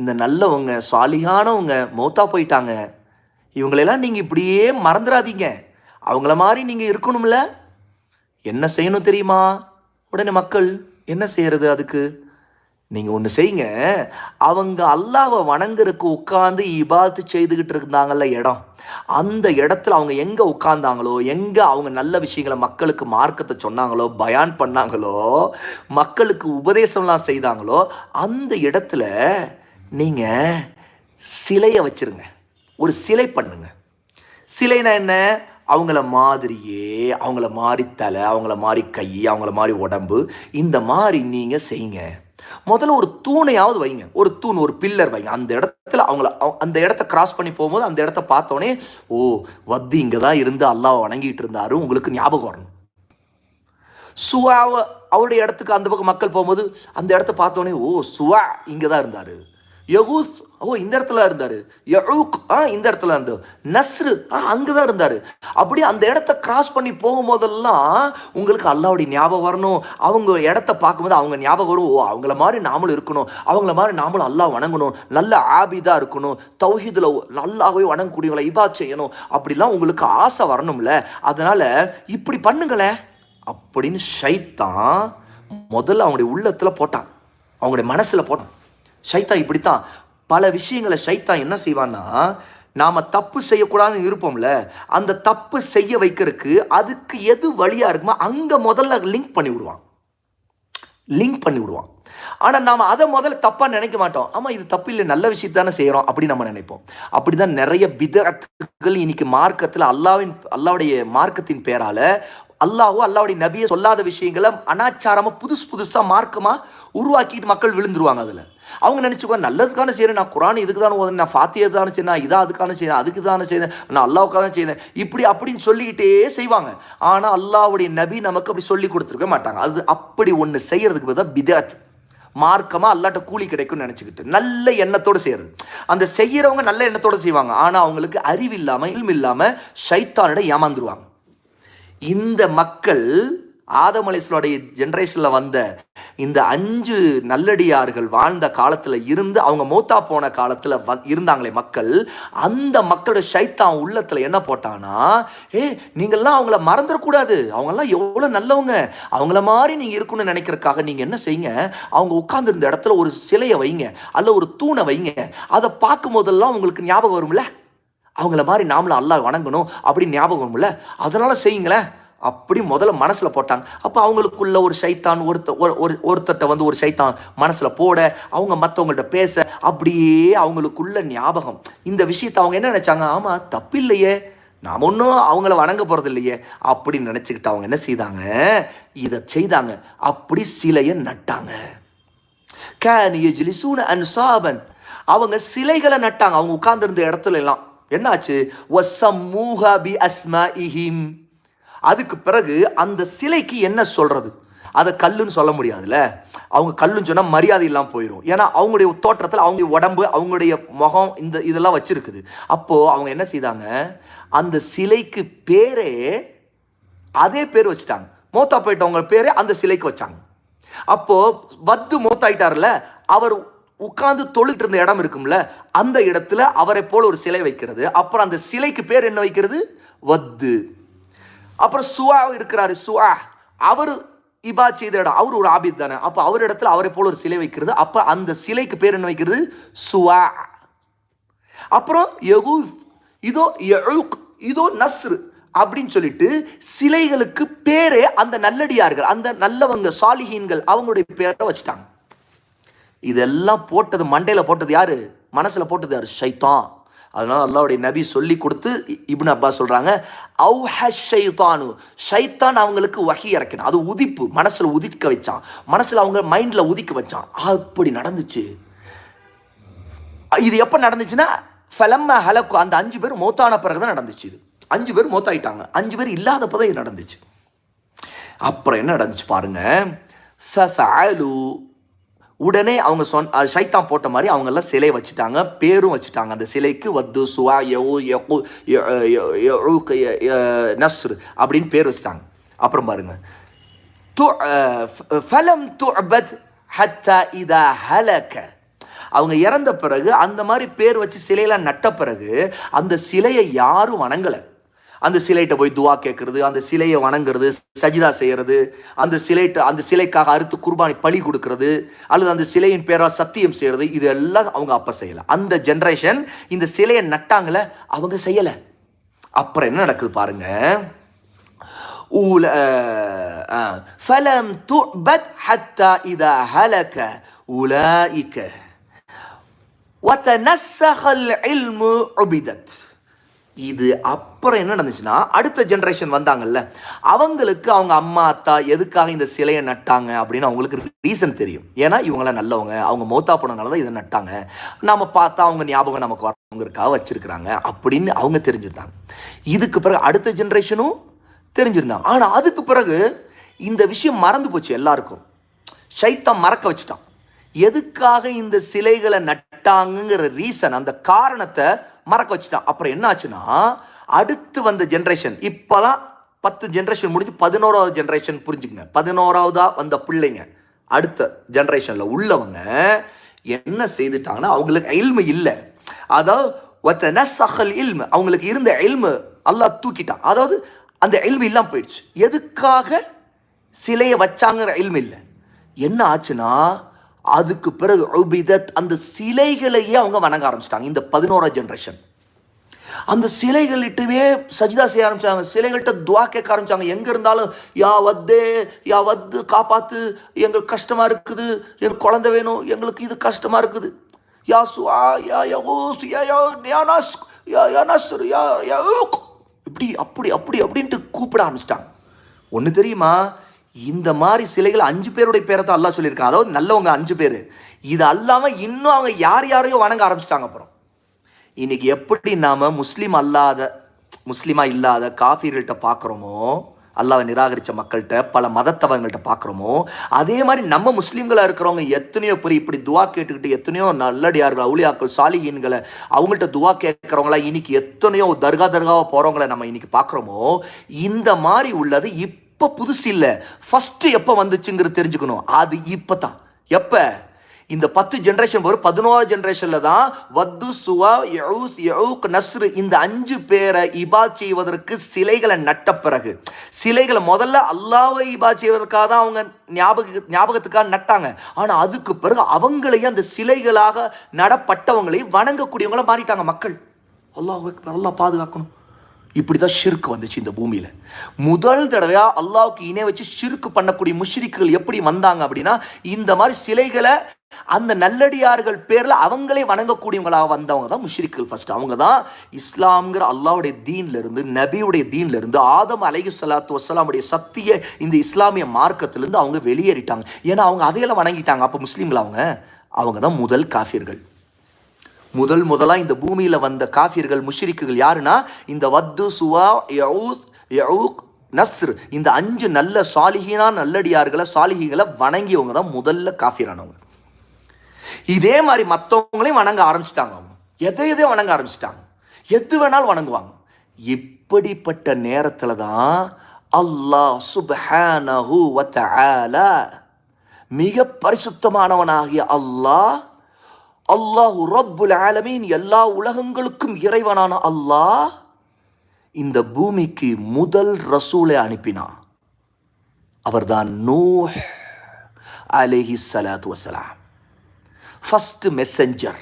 இந்த நல்லவங்க சாலிகானவங்க மௌத்தா போயிட்டாங்க, இவங்களெல்லாம் நீங்கள் இப்படியே மறந்துடாதீங்க, அவங்கள மாதிரி நீங்கள் இருக்கணும்ல. என்ன செய்யணும் தெரியுமா? உடனே மக்கள் என்ன செய்யறது? அதுக்கு நீங்கள் ஒன்று செய்யுங்க, அவங்க அல்லாஹ்வை வணங்குறதுக்கு உட்காந்து இபாத்து செய்துக்கிட்டு இருந்தாங்கல்ல இடம், அந்த இடத்துல அவங்க எங்கே உட்கார்ந்தாங்களோ, எங்கே அவங்க நல்ல விஷயங்களை மக்களுக்கு மார்க்கத்தை சொன்னாங்களோ, பயான் பண்ணாங்களோ, மக்களுக்கு உபதேசம்லாம் செய்தாங்களோ, அந்த இடத்துல நீங்கள் சிலையை வச்சிருங்க, ஒரு சிலை பண்ணுங்க. சிலைனா என்ன? அவங்கள மாதிரியே, அவங்கள மாதிரி தலை, அவங்கள மாதிரி கை, அவங்கள மாதிரி உடம்பு, இந்த மாதிரி நீங்கள் செய்யுங்க. முதல்ல ஒரு தூணையாவது வைங்க, ஒரு தூண், ஒரு பில்லர் வைங்க. அந்த இடத்துல அவங்கள, அந்த இடத்த கிராஸ் பண்ணி போகும்போது அந்த இடத்த பார்த்தோன்னே, ஓ வத்தி இங்கே தான் இருந்து அல்லாஹ்வை வணங்கிட்டு இருந்தாரு, உங்களுக்கு ஞாபகம் வரணும். சுவாவை அவருடைய இடத்துக்கு அந்த பக்கம் மக்கள் போகும்போது அந்த இடத்த பார்த்தோன்னே, ஓ சுவா இங்கே தான் இருந்தார். யகூஸ், ஓ இந்த இடத்துல இருந்தார். யஊக், இந்த இடத்துல இருந்தார். நஸ்ரு, அங்கே தான் இருந்தார். அப்படி அந்த இடத்த கிராஸ் பண்ணி போகும்போதெல்லாம் உங்களுக்கு அல்லாஹ்வுடைய ஞாபகம் வரணும். அவங்க இடத்த பார்க்கும்போது அவங்க ஞாபகம் வரும், ஓ அவங்கள மாதிரி நாமளும் இருக்கணும், அவங்கள மாதிரி நாமளும் அல்லாஹ் வணங்கணும், நல்ல ஆபிதாக இருக்கணும், தௌஹீதுல நல்லாவே வணங்கக்கூடியவங்களை இபாத் செய்யணும், அப்படிலாம் உங்களுக்கு ஆசை வரணும்ல. அதனால இப்படி பண்ணுங்களேன் அப்படின்னு ஷைத்தான் முதல்ல அவங்களுடைய உள்ளத்தில் போட்டான், அவங்களுடைய மனசில் போட்டான். ஷைத்தான் இப்படித்தான் பல விஷயங்களை ஷைத்தான் என்ன செய்வான்னா, நாம் தப்பு செய்யக்கூடாதுன்னு இருப்போம்ல, அந்த தப்பு செய்ய வைக்கிறதுக்கு அதுக்கு எது வழியாக இருக்குமோ அங்கே முதல்ல லிங்க் பண்ணி விடுவான். ஆனால் நாம் அதை முதல்ல தப்பாக நினைக்க மாட்டோம். ஆமாம் இது தப்பு இல்லை, நல்ல விஷயத்தானே செய்கிறோம் அப்படி நம்ம நினைப்போம். அப்படி தான் நிறைய பிதஅத்துகள் இன்னைக்கு மார்க்கத்தில் அல்லாஹ்வுடைய மார்க்கத்தின் பேரால் அல்லாஹ்வுடைய நபியை சொல்லாத விஷயங்களை அனாச்சாரமாக புதுசாக மார்க்கமாக உருவாக்கிட்டு மக்கள் விழுந்துருவாங்க. அதில் அவங்க நினச்சிக்குவாங்க, நல்லதுக்கான செய்கிறேன், நான் குரான் இதுக்கு தானே ஓதுனேன், நான் ஃபாத்தியா தானே செய்யணும், நான் இதாக அதுக்கான செய்யணும், அதுக்கு தானே செய்தேன், நான் அல்லாஹ்வுக்காக செய்தேன், இப்படி அப்படின்னு சொல்லிக்கிட்டே செய்வாங்க. ஆனால் அல்லாஹ்வுடைய நபி நமக்கு அப்படி சொல்லி கொடுத்துருக்க மாட்டாங்க. அது அப்படி ஒன்று செய்கிறதுக்கு பதிலாக பிதஅத், மார்க்கமாக அல்லாட்ட கூலி கிடைக்கும்னு நினச்சிக்கிட்டு நல்ல எண்ணத்தோடு செய்கிறது. அந்த செய்கிறவங்க நல்ல எண்ணத்தோடு செய்வாங்க, ஆனால் அவங்களுக்கு அறிவு இல்லாமல் இல்மு இல்லாமல் ஷைத்தானிடம் ஏமாந்துருவாங்க. இந்த மக்கள் ஆதம் அலைஹிஸ்ஸலாமுடைய ஜெனரேஷனில் வந்த இந்த 5 நல்லடியார்கள் வாழ்ந்த காலத்தில் இருந்து அவங்க மௌத்தா போன காலத்தில் இருந்தாங்களே மக்கள், அந்த மக்களோட ஷைத்தான் உள்ளத்தில் என்ன போட்டானா, நீங்கள்லாம் அவங்கள மறந்துடக்கூடாது, அவங்கெல்லாம் எவ்வளோ நல்லவங்க, அவங்கள மாதிரி நீங்கள் இருக்கணும்னு நினைக்கிறதுக்காக நீங்கள் என்ன செய்யுங்க, அவங்க உட்கார்ந்துருந்த இடத்துல ஒரு சிலையை வைங்க, அல்ல ஒரு தூணை வைங்க. அதை பார்க்கும் போதெல்லாம் உங்களுக்கு ஞாபகம் வரும்ல, அவங்கள மாதிரி நாமளும் அல்லாஹ் வணங்கணும் அப்படின்னு ஞாபகம் வரும்ல, அதனால செய்யுங்களேன் அப்படி முதல்ல மனசில் போட்டாங்க. அப்போ அவங்களுக்குள்ள ஒரு ஷைத்தான் ஒருத்தட்ட வந்து ஒரு ஷைத்தான் மனசில் போட, அவங்க மற்றவங்கள்ட்ட பேச, அப்படியே அவங்களுக்குள்ள ஞாபகம். இந்த விஷயத்தை அவங்க என்ன நினைச்சாங்க, ஆமாம் தப்பில்லையே, நாம் ஒன்றும் அவங்கள வணங்க போகிறது இல்லையே அப்படின்னு நினச்சிக்கிட்டு அவங்க என்ன செய்தாங்க, இதை செய்தாங்க. அப்படி சிலையை நட்டாங்க. அவங்க சிலைகளை நட்டாங்க அவங்க உட்கார்ந்துருந்த இடத்துல எல்லாம். என்னாச்சு, அதுக்கு பிறகு அந்த சிலைக்கு என்ன சொல்றது, அதை கல்லுன்னு சொல்ல முடியாதுல்ல. அவங்க கல்லுன்னு சொன்னால் மரியாதை இல்லாமல் போயிடும். ஏன்னா அவங்களுடைய தோற்றத்தில் அவங்க உடம்பு, அவங்களுடைய முகம், இதெல்லாம் வச்சிருக்குது. அப்போது அவங்க என்ன செய்தாங்க, அந்த சிலைக்கு பேரே அதே பேர் வச்சுட்டாங்க. மௌத்தா போயிட்டவங்க பேரே அந்த சிலைக்கு வச்சாங்க. அப்போது வத்து மௌத்தாயிட்டார்ல, அவர் உட்கார்ந்து தொழுட்டு இருந்த இடம் இருக்கும்ல, அந்த இடத்துல அவரை போல ஒரு சிலை வைக்கிறது. அப்புறம் அந்த சிலைக்கு பேர் என்ன வைக்கிறது, வத்து. அப்புறம் சுவா இருக்கிறாரு, சுவா அவர் இபா செய்த இடம், அவர் ஒரு ஆபித் தானே, அப்போ அவர் இடத்துல அவரை போல ஒரு சிலை வைக்கிறது, அப்போ அந்த சிலைக்கு பேர் என்ன வைக்கிறது? சுவா. அப்புறம் யகூஸ், இதோ யஊக், இதோ நஸ்ர் அப்படின்னு சொல்லிட்டு சிலைகளுக்கு பேரே அந்த நல்லடியார்கள், அந்த நல்லவங்க, சாலிஹீன்கள், அவங்களுடைய பேரை வச்சுட்டாங்க. இதெல்லாம் போட்டது மண்டையில போட்டது யாரு? மனசுல போட்டது யாரு? ஷைத்தான். அதனால அல்லாஹ்வுடைய நபி சொல்லி கொடுத்து இப்னு அப்பாஸ் சொல்றாங்க, ஷைத்தானு, ஷைத்தான் அவங்களுக்கு வஹி இறக்கினான், அது உதிப்பு, மனசுல உதிக்க வச்சான், மனசுல அவங்க மைண்ட்ல உதிக்க வச்சான். அப்படி நடந்துச்சு. இது எப்ப நடந்துச்சுன்னா ஃபலம்ம ஹலக்கு, அந்த 5 பேர் மௌத்தான பிறகுதான் நடந்துச்சு. இது 5 பேர் மௌத்தாயிட்டாங்க, 5 பேர் இல்லாதப்பதான் இது நடந்துச்சு. அப்புறம் என்ன நடந்துச்சு பாருங்க. உடனே அவங்க ஷைத்தான் போட்ட மாதிரி அவங்க எல்லாம் சிலை வச்சுட்டாங்க, பேரும் வச்சுட்டாங்க அந்த சிலைக்கு. வத்து சுவா நஸ்ர் அப்படின்னு பேர் வச்சுட்டாங்க. அப்புறம் பாருங்க, ஃபலம் துஅபத் ஹத்தா இதா ஹலக, அவங்க இறந்த பிறகு அந்த மாதிரி பேர் வச்சு சிலையெல்லாம் நட்ட பிறகு அந்த சிலையை யாரும் வணங்கலை. அந்த சிலைகிட்ட போய் துவா கேட்கறது, அந்த சிலையை வணங்குறது, சஜிதா செய்யறது, அந்த சிலைக்காக அறுத்து குர்பானி பலி கொடுக்கறது, அல்லது அந்த சிலையின் பேரால் சத்தியம் செய்யறது, இதெல்லாம் அவங்க அப்ப செய்யலை. அந்த ஜெனரேஷன் இந்த சிலையை நட்டாங்களே அவங்க செய்யலை. அப்புறம் என்ன நடக்குது பாருங்க. ஃபலம் துஅபத் ஹத்தா இதா ஹலக உலாயிக வதனஸ்ஸஹல் இல்மு உபிதத். இது அப்புறம் என்ன நடந்துச்சுன்னா, அடுத்த ஜெனரேஷன் வந்தாங்கல்ல, அவங்களுக்கு அவங்க அம்மா அத்தா எதுக்காக இந்த சிலையை நட்டாங்க அப்படின்னு அவங்களுக்கு ரீசன் தெரியும். ஏன்னா இவங்களாம் நல்லவங்க, அவங்க மௌத்தா போனதுனால தான் இதை நட்டாங்க, நம்ம பார்த்தா அவங்க ஞாபகம் நமக்கு வரவங்களுக்காக வச்சிருக்கிறாங்க அப்படின்னு அவங்க தெரிஞ்சிருந்தாங்க. இதுக்கு பிறகு அடுத்த ஜெனரேஷனும் தெரிஞ்சிருந்தாங்க. ஆனால் அதுக்கு பிறகு இந்த விஷயம் மறந்து போச்சு எல்லாருக்கும். ஷைத்தான் மறக்க வச்சுட்டான். எதுக்காக இந்த சிலைகளை நட்டாங்கிற ரீசன், அந்த காரணத்தை மறக்க வச்சுட்டான். அப்புறம் என்ன ஆச்சுன்னா, அடுத்து வந்த ஜென்ரேஷன், இப்போதான் 10 ஜென்ரேஷன் முடிஞ்சு 11வது ஜென்ரேஷன், புரிஞ்சுக்கங்க, 11வதா வந்த பிள்ளைங்க, அடுத்த ஜென்ரேஷனில் உள்ளவங்க என்ன செய்துட்டாங்கன்னா, அவங்களுக்கு இல்மு இல்லை. அதாவது இல்மு, அவங்களுக்கு இருந்த இல்மு அல்லாஹ் தூக்கிட்டான். அதாவது அந்த இல்மு இல்லாமல் போயிடுச்சு. எதுக்காக சிலையை வச்சாங்கிற இல்மு இல்லை. என்ன ஆச்சுன்னா, அதுக்கு பிறகு உபிதத், அந்த சிலைகளையே அவங்க வணங்க ஆரம்பிச்சிட்டாங்க. இந்த 11வது ஜெனரேஷன் அந்த சிலைகள்கிட்டவே சஜிதா செய்ய ஆரம்பிச்சாங்க, சிலைகள்கிட்ட துவா கேட்க ஆரம்பிச்சாங்க. எங்க இருந்தாலும் யா வத்தே, யா வத்து, காப்பாத்து, எங்களுக்கு கஷ்டமா இருக்குது, எங்களுக்கு குழந்தை வேணும், எங்களுக்கு இது கஷ்டமா இருக்குது, யா சுஆ, யா யகூஸ், யா நஸ், யா நஸ்ர், யா யஊக், இப்படி அப்படி அப்படி அப்படின்ட்டு கூப்பிட ஆரம்பிச்சிட்டாங்க. ஒன்று தெரியுமா, இந்த மாதிரி சிலைகள் 5 பேருடைய பேரை தான் அல்லாஹ் சொல்லியிருக்காங்க. அதாவது நல்லவங்க 5 பேர். இது அல்லாமல் இன்னும் அவங்க யாரையோ வணங்க ஆரம்பிச்சிட்டாங்க. அப்புறம் இன்னைக்கு எப்படி நாம முஸ்லீமா இல்லாத காஃபிர்கள்ட்ட பார்க்குறோமோ, அல்லாஹ்வை நிராகரித்த மக்கள்கிட்ட, பல மதத்தவங்கள்ட்ட பார்க்குறோமோ, அதே மாதிரி நம்ம முஸ்லீம்களாக இருக்கிறவங்க எத்தனையோ பேர் இப்படி துவா கேட்டுக்கிட்டு, எத்தனையோ நல்லடியார்கள், அவுலியாக்கள், சாலிஹீன்களை, அவங்கள்ட்ட துவா கேட்குறவங்களா இன்னைக்கு எத்தனையோ தர்காவாக போகிறவங்களை நம்ம இன்னைக்கு பார்க்குறோமோ, இந்த மாதிரி உள்ளது இப்போ புதுசு இல்லை. ஃபஸ்ட்டு எப்போ வந்துச்சுங்கிறது தெரிஞ்சுக்கணும். அது இப்போ தான். எப்போ? இந்த 10 ஜென்ரேஷன் வரும். 11வது ஜென்ரேஷனில் தான் வத்து சுவா யஊஸ் யஊக் நஸ்ரு இந்த 5 பேரை இபா செய்வதற்கு சிலைகளை நட்ட பிறகு, சிலைகளை முதல்ல அல்லாஹ்வை இபா செய்வதற்காக தான் அவங்க ஞாபகத்துக்காக நட்டாங்க. ஆனால் அதுக்கு பிறகு அவங்களையும் அந்த சிலைகளாக நடப்பட்டவங்களையும் வணங்கக்கூடியவங்கள மாறிட்டாங்க மக்கள். அல்லாஹ் பாதுகாக்கணும். இப்படி தான் ஷிர்க் வந்துச்சு இந்த பூமியில். முதல் தடவையாக அல்லாஹ்வுக்கு இணை வச்சு ஷிர்க் பண்ணக்கூடிய முஷ்ரிக்குகள் எப்படி வந்தாங்க அப்படின்னா, இந்த மாதிரி சிலைகளை அந்த நல்லடியார்கள் பேரில் அவங்களே வணங்கக்கூடியவங்களாக வந்தவங்க தான் முஷ்ரிக்குகள். ஃபர்ஸ்ட் அவங்க தான் இஸ்லாம்ங்கிற அல்லாஹ்வுடைய தீன்லேருந்து, நபியுடைய தீன்லேருந்து, ஆதம் அலைஹிஸ்ஸலாத்து வஸ்ஸலாமுடைய சத்திய இந்த இஸ்லாமிய மார்க்கத்திலேருந்து அவங்க வெளியேறிட்டாங்க. ஏன்னா அவங்க அதையெல்லாம் வணங்கிட்டாங்க. அப்போ முஸ்லீம்கள் அவங்க தான் முதல் காஃபிர்கள். முதலாக இந்த பூமியில் வந்த காஃபிர்கள், முஷ்ரிக்குகள் யாருன்னா, இந்த வத்து சுவா யஊஸ் யஊக் நஸ்ர் இந்த 5 நல்ல சாலிஹீனா நல்லடியார்களை, சாலிஹீகளை வணங்கியவங்க தான் முதல்ல காஃபிரானவங்க. இதே மாதிரி மற்றவங்களையும் வணங்க ஆரம்பிச்சிட்டாங்க. அவங்க எதை வணங்க ஆரம்பிச்சிட்டாங்க, எது வேணாலும் வணங்குவாங்க. இப்படிப்பட்ட நேரத்தில் தான் அல்லாஹ் சுப்ஹானஹு வ தஆலா, மிக பரிசுத்தமானவனாகிய அல்லாஹு ரப்புல் ஆலமீன், எல்லா உலகங்களுக்கும் இறைவனான அல்லாஹ் இந்த பூமிக்கு முதல் ரசூலை அனுப்பினான். அவர்தான் நூஹ் அலைஹி ஸலாத்து வஸலாம். ஃபர்ஸ்ட் மெசஞ்சர்,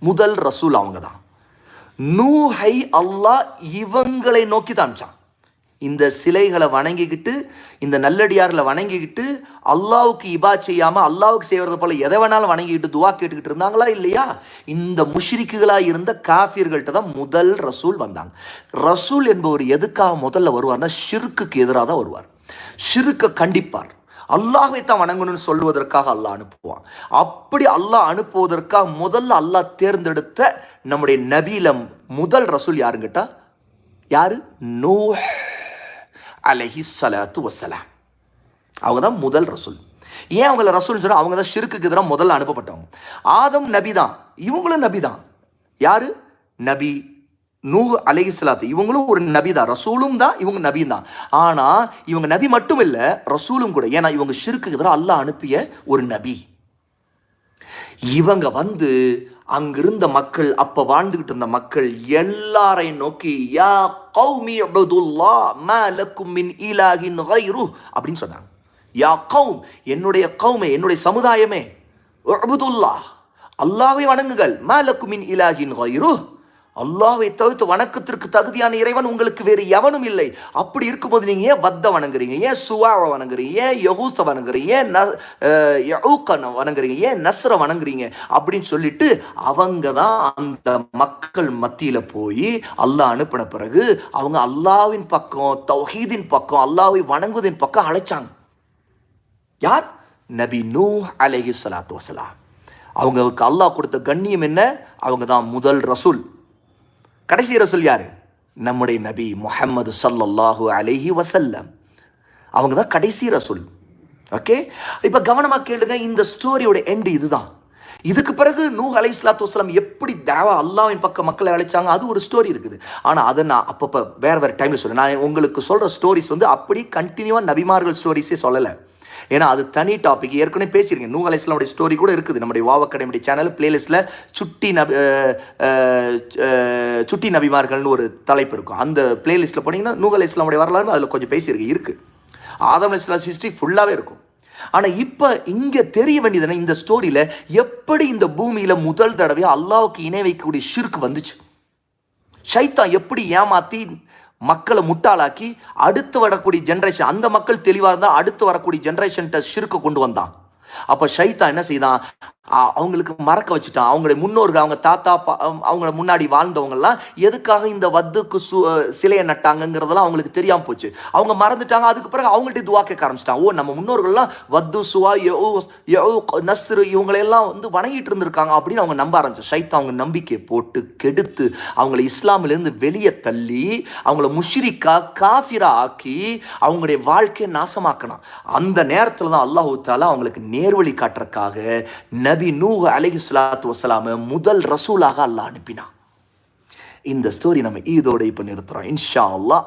முதல் ரசூல் அவங்க தான். நூஹை அல்லாஹ் இவங்களை நோக்கி தான் அனுப்பிச்சான். இந்த சிலைகளை வணங்கிக்கிட்டு, இந்த நல்லடியார்களை வணங்கிக்கிட்டு, அல்லாவுக்கு இபா செய்யாமல் அல்லாவுக்கு செய்வது போல எதை வேணாலும் வணங்கிக்கிட்டு துவா கேட்டுக்கிட்டு இருந்தாங்களா இல்லையா? இந்த முஷ்ரிக்குகளாக இருந்த காஃபியர்கள்ட்ட தான் முதல் ரசூல் வந்தாங்க. ரசூல் என்பவர் எதுக்காக முதல்ல வருவார்னா ஷிர்க்குக்கு எதிராக தான் வருவார். ஷிர்க்கை கண்டிப்பார். அல்லாஹ்வை தான் வணங்கணும்னு சொல்லுவதற்காக அல்லாஹ் அனுப்புவான். அப்படி அல்லாஹ் அனுப்புவதற்காக முதல்ல அல்லாஹ் தேர்ந்தெடுத்த நம்முடைய நபியில முதல் ரசூல் யாருன்னு கேட்டா யாரு? நூஹ் அலைஹி ஸலாத்து வஸலாம். அவங்க தான் முதல் ரசூல். ஏன் அவங்கள ரசூல் சொன்னா? அவங்க தான் ஷிர்க்குக்கு எதிராக முதல்ல அனுப்பப்பட்டவங்க. ஆதம் நபி தான், இவங்களும் நபி தான். யாரு? நபி நூஹ் அலைஹிஸ்ஸலாத்து. இவங்களும் ஒரு நபி தான், ரசூலும் தான், இவங்க நபியும் தான். ஆனா இவங்க நபி மட்டும் இல்ல, ரசூலும் கூட. ஏன்னா இவங்க ஷிர்க்குக்கு எதிராக அல்லாஹ் அனுப்பிய ஒரு நபி. இவங்க வந்து அங்கிருந்த மக்கள், அப்ப வாழ்ந்துகிட்டு இருந்த மக்கள் எல்லாரையும் நோக்கி யா கௌமி உபுதுல்லாஹ் மா லக்கும் மின் இலாஹின் கைரு அப்படின்னு சொன்னாங்க. யா கௌம், என்னுடைய கௌமே, என்னுடைய சமுதாயமே, உபுதுல்லாஹ், அல்லாஹ்வை வணங்குங்கள், மா லக்கும் மின் இலாஹின் கைரு, அல்லாஹ்வை தவிர்த்து வணக்கத்திற்கு தகுதியான இறைவன் உங்களுக்கு வேறு எவனும் இல்லை. அப்படி இருக்கும்போது நீங்க ஏன் வத்த வணங்குறீங்க? ஏன் சுவாவை வணங்குறீங்க? ஏன் யகூஸ வணங்குறீங்க? ஏன் யஊக்க வணங்குறீங்க? ஏன் நஸ்ர வணங்குறீங்க? அப்படின்னு சொல்லிட்டு அவங்க தான் அந்த மக்கள் மத்தியில போய் அல்லாஹ் அனுப்பின பிறகு அவங்க அல்லாஹ்வின் பக்கம், தௌஹீதின் பக்கம், அல்லாஹ்வை வணங்குவதின் பக்கம் அழைச்சாங்க. யார்? நபி நூஹ் அலைஹி ஸலாத்து வஸலாம். அவங்களுக்கு அல்லாஹ் கொடுத்த கண்ணியம் என்ன? அவங்க தான் முதல் ரசூல். கடைசி ரசூல் யாரு? நம்முடைய நபி முஹம்மது ஸல்லல்லாஹு அலைஹி வஸல்லம். அவங்க தான் கடைசி ரசூல். ஓகே, இப்போ கவனமா கேளுங்க. இந்த ஸ்டோரியோட எண்ட் இதுதான். இதுக்கு பிறகு நூஹ் அலைஹிஸ்ஸலாத்து வஸலாம் எப்படி தாவா அல்லாஹ்வின் பக்கம் மக்களை அழைச்சாங்க, அது ஒரு ஸ்டோரி இருக்குது. ஆனால் அதை நான் அப்பப்போ வேற டைமில் சொல்றேன். நான் உங்களுக்கு சொல்ற ஸ்டோரிஸ் வந்து அப்படி கண்டினியூவாக நபிமார்கள் ஸ்டோரிஸே சொல்லலை. ஏன்னா அது தனி டாபிக். ஏற்கனவே பேசியிருக்கேன். நூஹ் அலைஹிஸ்ஸலாமுடைய ஸ்டோரி கூட இருக்குது நம்முடைய வாவ் அகாடமி சேனல் பிளேலிஸ்ட்டில். சுட்டி நபிமார்கள்னு ஒரு தலைப்பு இருக்கும். அந்த பிளேலிஸ்ட்டில் போனீங்கன்னா நூஹ் அலைஹிஸ்ஸலாமுடைய வரலாறு அதில் கொஞ்சம் பேசியிருக்கு. ஆதம் அலைஹிஸ்ஸலாம் ஹிஸ்ட்ரி ஃபுல்லாகவே இருக்கும். ஆனால் இப்போ இங்கே தெரிய வேண்டியதுன்னா, இந்த ஸ்டோரியில் எப்படி இந்த பூமியில் முதல் தடவையாக அல்லாஹ்வுக்கு இணை வைக்கக்கூடிய ஷிர்க் வந்துச்சு, ஷைத்தான் எப்படி ஏமாற்றி மக்களை முட்டாளாக்கி அடுத்து வரக்கூடிய ஜென்ரேஷன், அந்த மக்கள் தெளிவாக இருந்தால் அடுத்து வரக்கூடிய ஜென்ரேஷன்கிட்ட ஷிர்க்கை கொண்டு வந்தான். அப்போ ஷைத்தான் என்ன செய்தான்? அவங்களுக்கு மறக்க வச்சுட்டான். அவங்களுடைய முன்னோர்கள், அவங்க தாத்தா, அவங்க முன்னாடி வாழ்ந்தவங்கலாம் எதுக்காக இந்த வத்துக்கு சிலையை நட்டாங்கிறதெல்லாம் அவங்களுக்கு தெரியாமல் போச்சு. அவங்க மறந்துட்டாங்க. அதுக்கு பிறகு அவங்கள்ட்ட துவா கேட்க ஆரம்பிச்சிட்டாங்க. ஓ, நம்ம முன்னோர்கள்லாம் வத்து, சுவா, நஸ்ரு இவங்களையெல்லாம் வந்து வணங்கிட்டு இருந்திருக்காங்க அப்படின்னு அவங்க நம்ப ஆரம்பிச்சு. ஷைத்தான் அவங்க நம்பிக்கையை போட்டு கெடுத்து அவங்களை இஸ்லாமிலேருந்து வெளியே தள்ளி அவங்கள முஷ்ரிக்கா, காஃபிரா ஆக்கி அவங்களுடைய வாழ்க்கையை நாசமாக்கணும். அந்த நேரத்தில் தான் அல்லாஹ் தஆலா அவங்களுக்கு நேர்வழி காட்டுறதுக்காக நபி நூஹ் அலைஹிஸ்ஸலாத்து வஸலாம் முதல் ரசூலாக அல்லாஹ் அனுப்பினான். இந்த ஸ்டோரி நம்ம இதோட இப்ப நிறுத்துறோம். இன்ஷா அல்லாஹ்.